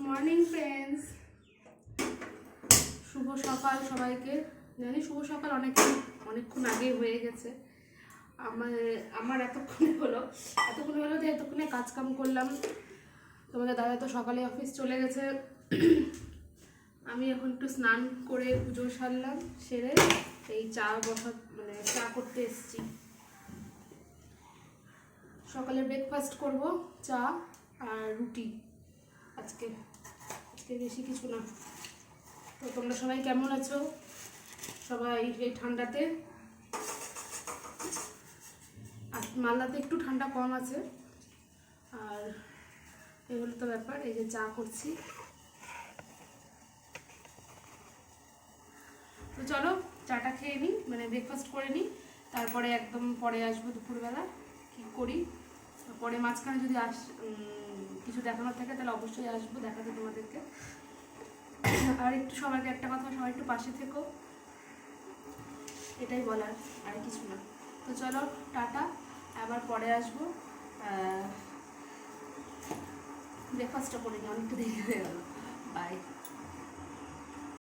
Morning friends, শুভ সকাল সবাইকে। জানি শুভ সকাল অনেকক্ষণ আগে হয়ে গেছে। আমার এতক্ষণে হলো যে এতক্ষণে কাজকাম করলাম। তোমাদের দাদা তো সকালে অফিস চলে গেছে। আমি এখন একটু স্নান করে পুজো সারলাম, সেরে এই চা করতে এসেছি। সকালে ব্রেকফাস্ট করব, চা আর রুটি। আজকে বেশি কিছু না। তো তোমরা সবাই কেমন আছো? সবাই এই ঠান্ডাতে, আর মালদাতে একটু ঠান্ডা কম আছে। আর এই হলো তো ব্যাপার। এই যে চা করছি। তো চলো চাটা খেয়ে নিই, ব্রেকফাস্ট করে নিই, তারপরে একদম পরে আসবো দুপুরবেলা কি করি। পরে মাঝখানে যদি কিছু দেখানোর থাকে তাহলে অবশ্যই আসবো দেখাতে তোমাদেরকে। আর একটু সবাইকে একটা কথা, সবাই একটু পাশে থেকো, এটাই বলার, আর কিছু না। তো চলো টাটা, আবার পরে আসবো। ব্রেকফাস্টটা করে নিই, অনেকটা দেরি হয়ে গেল। বাই।